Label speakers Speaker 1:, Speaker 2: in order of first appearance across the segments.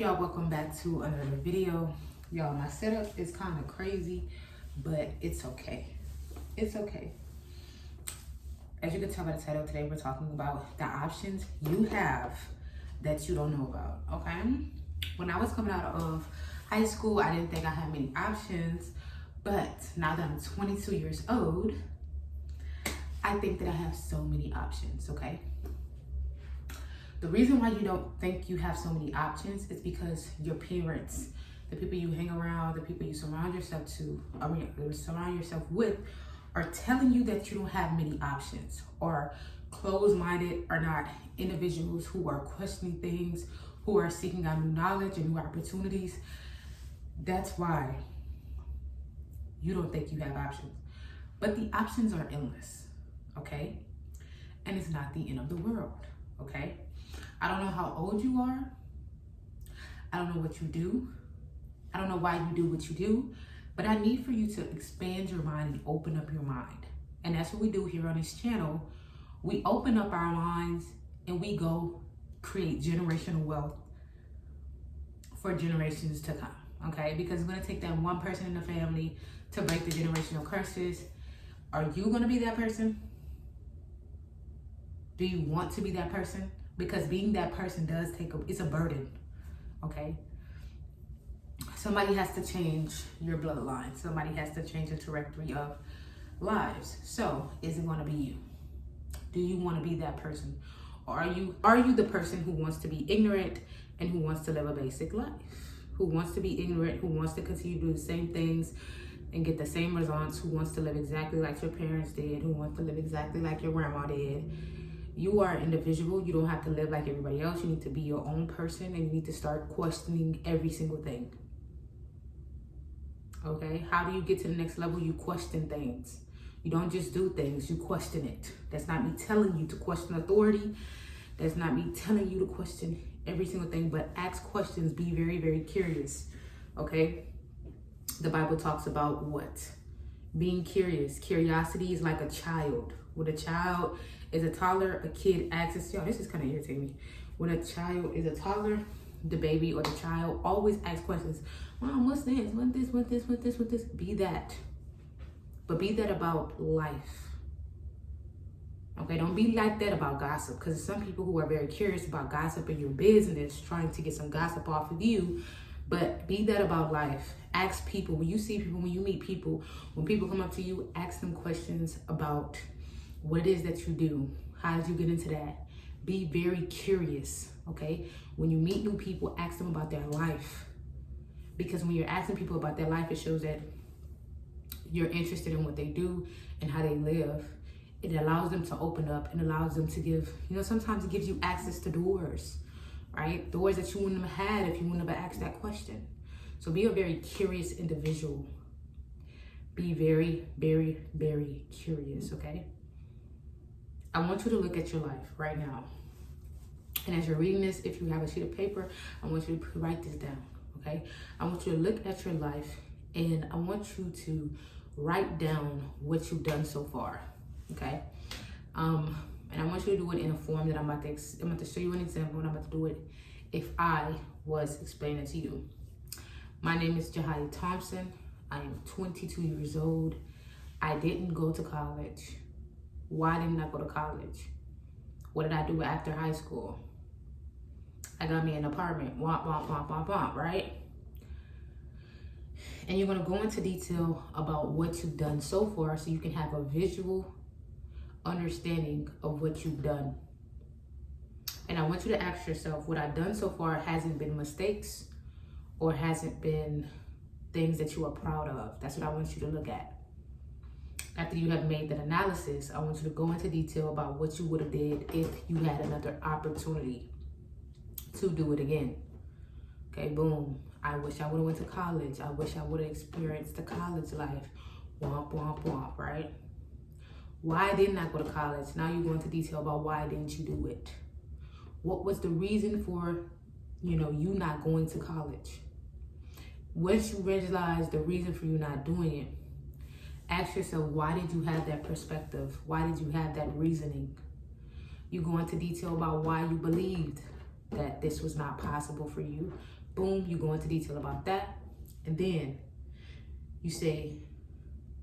Speaker 1: y'all? Welcome back to another video. Y'all, my setup is kind of crazy, but it's okay. It's okay. As you can tell by the title, today we're talking about the options you have that you don't know about, okay? When I was coming out of high school, I didn't think I had many options, but now that I'm 22 years old, I think that I have so many options, okay? The reason why you don't think you have so many options is because your parents, the people you hang around, the people you surround yourself with, are telling you that you don't have many options, or closed-minded are not individuals who are questioning things, who are seeking out new knowledge and new opportunities. That's why you don't think you have options. But the options are endless, okay? And it's not the end of the world, okay? I don't know how old you are. I don't know what you do. I don't know why you do what you do, but I need for you to expand your mind and open up your mind. And that's what we do here on this channel. We open up our minds and we go create generational wealth for generations to come, okay? Because it's gonna take that one person in the family to break the generational curses. Are you gonna be that person? Do you want to be that person? Because being that person does it's a burden, okay? Somebody has to change your bloodline. Somebody has to change the trajectory of lives. So is it gonna be you? Do you wanna be that person? Or are you the person who wants to be ignorant and who wants to live a basic life? Who wants to be ignorant, who wants to continue to do the same things and get the same results, who wants to live exactly like your parents did, who wants to live exactly like your grandma did? You are an individual. You don't have to live like everybody else. You need to be your own person, and you need to start questioning every single thing. Okay? How do you get to the next level? You question things. You don't just do things, you question it. That's not me telling you to question authority. That's not me telling you to question every single thing, but ask questions. Be very, very curious. Okay? The Bible talks about what? Being curious. Curiosity is like a child. When a child is a toddler, a kid asks, this is kind of irritating me. When a child is a toddler, the baby or the child always asks questions. Mom, what's this? What this? What this? What this? What this? Be that. But be that about life. Okay, don't be like that about gossip, because some people who are very curious about gossip in your business, trying to get some gossip off of you. But be that about life. Ask people, when you see people, when you meet people, when people come up to you, ask them questions about what it is that you do. How did you get into that? Be very curious, okay? When you meet new people, ask them about their life. Because when you're asking people about their life, it shows that you're interested in what they do and how they live. It allows them to open up and allows them to give, sometimes it gives you access to doors, right? Doors that you wouldn't have had if you wouldn't have asked that question. So be a very curious individual. Be very, very, very curious, okay? I want you to look at your life right now. And as you're reading this, if you have a sheet of paper, I want you to write this down, okay? I want you to look at your life and I want you to write down what you've done so far, okay? And I want you to do it in a form that I'm about to show you an example, and I'm about to do it if I was explaining it to you. My name is Jahia Thompson. I am 22 years old. I didn't go to college. Why didn't I go to college? What did I do after high school? I got me an apartment, right? And you're gonna go into detail about what you've done so far so you can have a visual understanding of what you've done. And I want you to ask yourself, what I've done so far hasn't been mistakes or hasn't been things that you are proud of. That's what I want you to look at. After you have made that analysis, I want you to go into detail about what you would have did if you had another opportunity to do it again. Okay, boom. I wish I would have went to college. I wish I would have experienced the college life. Womp, womp, womp, right? Why didn't I go to college? Now you go into detail about why didn't you do it? What was the reason for, you not going to college? Once you realize the reason for you not doing it, ask yourself, why did you have that perspective? Why did you have that reasoning? You go into detail about why you believed that this was not possible for you. Boom, you go into detail about that. And then you say,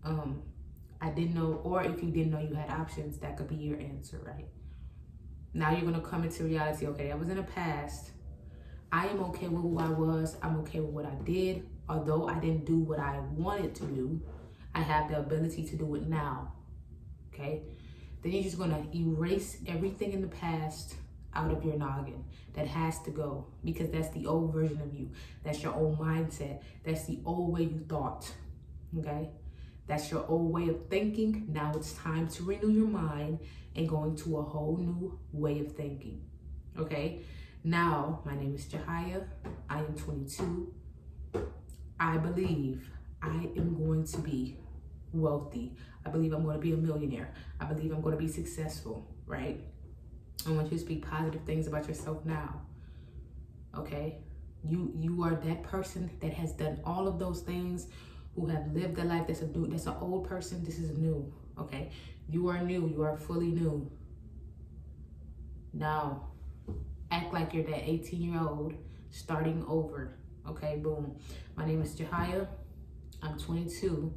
Speaker 1: I didn't know, or if you didn't know you had options, that could be your answer, right? Now you're gonna come into reality, okay, that was in the past. I am okay with who I was. I'm okay with what I did. Although I didn't do what I wanted to do, I have the ability to do it now, okay? Then you're just gonna erase everything in the past out of your noggin. That has to go, because that's the old version of you. That's your old mindset. That's the old way you thought, okay? That's your old way of thinking. Now it's time to renew your mind and go into a whole new way of thinking, okay? Now, my name is Jahia. I am 22. I believe I am going to be wealthy. I believe I'm going to be a millionaire. I believe I'm going to be successful, right? I want you to speak positive things about yourself now, okay? You are that person that has done all of those things, who have lived a life that's an old person. This is new, okay? You are new. You are fully new. Now, act like you're that 18-year-old starting over, okay? Boom. My name is Jahia. I'm 22,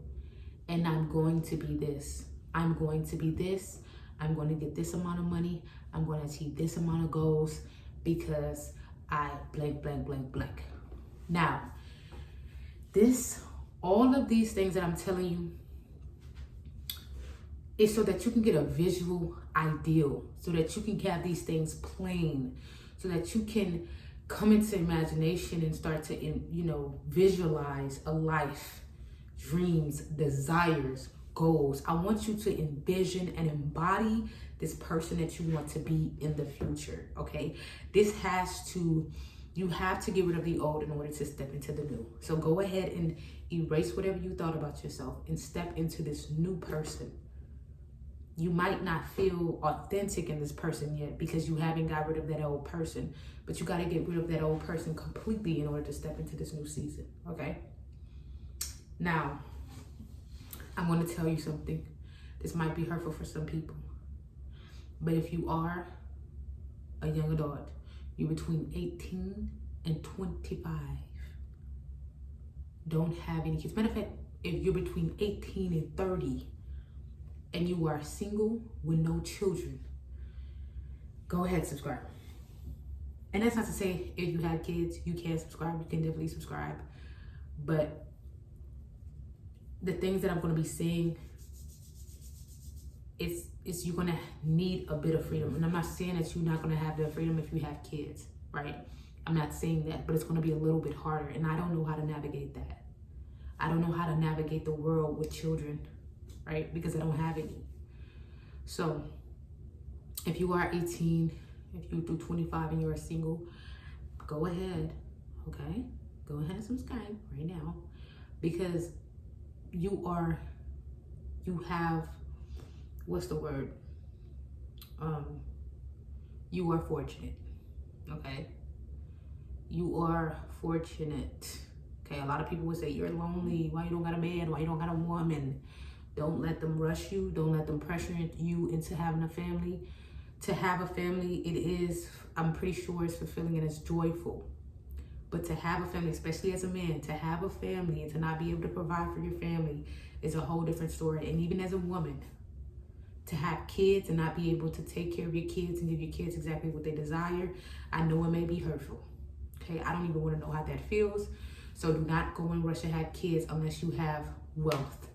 Speaker 1: and I'm going to be this. I'm going to be this. I'm going to get this amount of money. I'm going to achieve this amount of goals because I blank, blank, blank, blank. Now, all of these things that I'm telling you is so that you can get a visual ideal, so that you can have these things plain, so that you can come into imagination and start to, visualize a life, dreams, desires, goals. I want you to envision and embody this person that you want to be in the future, okay? You have to get rid of the old in order to step into the new. So go ahead and erase whatever you thought about yourself and step into this new person. You might not feel authentic in this person yet because you haven't got rid of that old person, but you got to get rid of that old person completely in order to step into this new season, okay? Now, I'm going to tell you something. This might be hurtful for some people, but if you are a young adult, you're between 18 and 25, don't have any kids. Matter of fact, if you're between 18 and 30 and you are single with no children, go ahead, subscribe. And that's not to say if you have kids, you can't subscribe. You can definitely subscribe. But the things that I'm going to be saying, it's you're going to need a bit of freedom. And I'm not saying that you're not going to have the freedom if you have kids, right? I'm not saying that, but it's going to be a little bit harder. And I don't know how to navigate that. I don't know how to navigate the world with children, right? Because I don't have any. So if you are 18, if you're through 25 and you're single, go ahead, okay? Go ahead and subscribe right now, because you have, what's the word? You are fortunate, okay? You are fortunate, okay? A lot of people would say, you're lonely. Why you don't got a man? Why you don't got a woman? Don't let them rush you. Don't let them pressure you into having a family. To have a family, it is, I'm pretty sure it's fulfilling and it's joyful. But to have a family, especially as a man, to have a family and to not be able to provide for your family is a whole different story. And even as a woman, to have kids and not be able to take care of your kids and give your kids exactly what they desire, I know it may be hurtful. Okay, I don't even want to know how that feels. So do not go and rush and have kids unless you have wealth.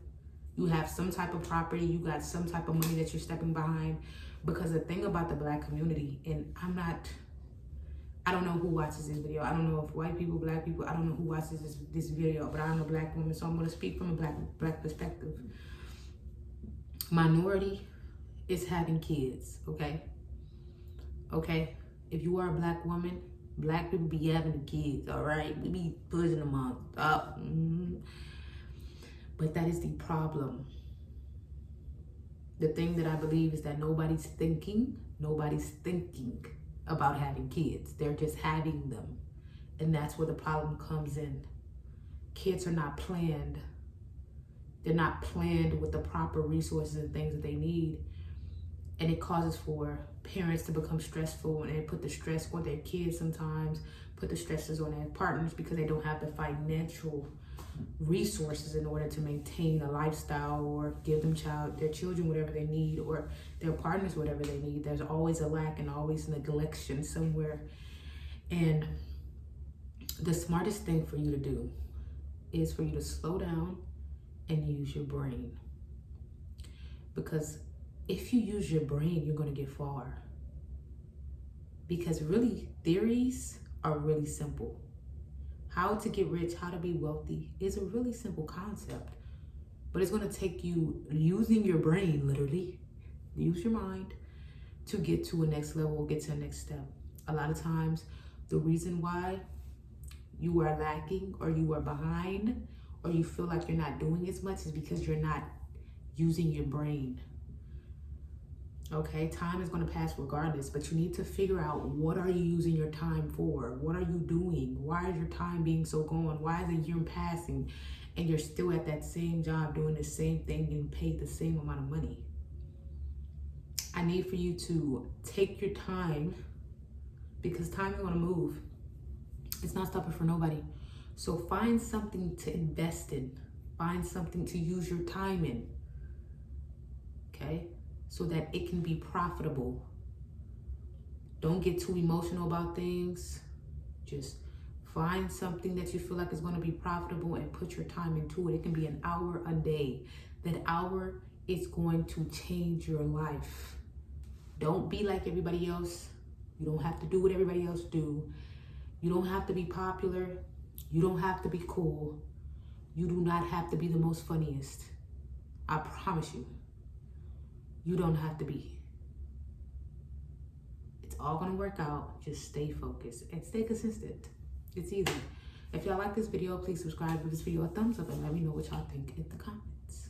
Speaker 1: You have some type of property, you got some type of money that you're stepping behind. Because the thing about the Black community, and I don't know who watches this video. I don't know if white people, Black people, I don't know who watches this video, but I'm a Black woman, so I'm going to speak from a black perspective. Minority is having kids, okay? Okay? If you are a Black woman, Black people be having kids, all right? We be pushing them up. But that is the problem. The thing that I believe is that nobody's thinking about having kids. They're just having them. And that's where the problem comes in. Kids are not planned. They're not planned with the proper resources and things that they need. And it causes for parents to become stressful, and they put the stress on their kids sometimes, put the stresses on their partners because they don't have the financial resources in order to maintain a lifestyle or give them their children whatever they need, or their partners whatever they need. There's always a lack and always neglection somewhere. And the smartest thing for you to do is for you to slow down and use your brain. Because if you use your brain, you're going to get far. Because really, theories are really simple. How to get rich, how to be wealthy is a really simple concept. But it's going to take you using your brain, literally, use your mind to get to a next level, get to a next step. A lot of times, the reason why you are lacking or you are behind or you feel like you're not doing as much is because you're not using your brain. Okay, time is going to pass regardless, but you need to figure out, what are you using your time for? What are you doing? Why is your time being so gone? Why is a year passing and you're still at that same job doing the same thing and paid the same amount of money? I need for you to take your time, because time is going to move. It's not stopping for nobody. So find something to invest in. Find something to use your time in. Okay? So that it can be profitable. Don't get too emotional about things. Just find something that you feel like is going to be profitable and put your time into it. It can be an hour a day. That hour is going to change your life. Don't be like everybody else. You don't have to do what everybody else do. You don't have to be popular. You don't have to be cool. You do not have to be the most funniest. I promise you. You don't have to be. It's all gonna work out. Just stay focused and stay consistent. It's easy. If y'all like this video, please subscribe, give this video a thumbs up, and let me know what y'all think in the comments.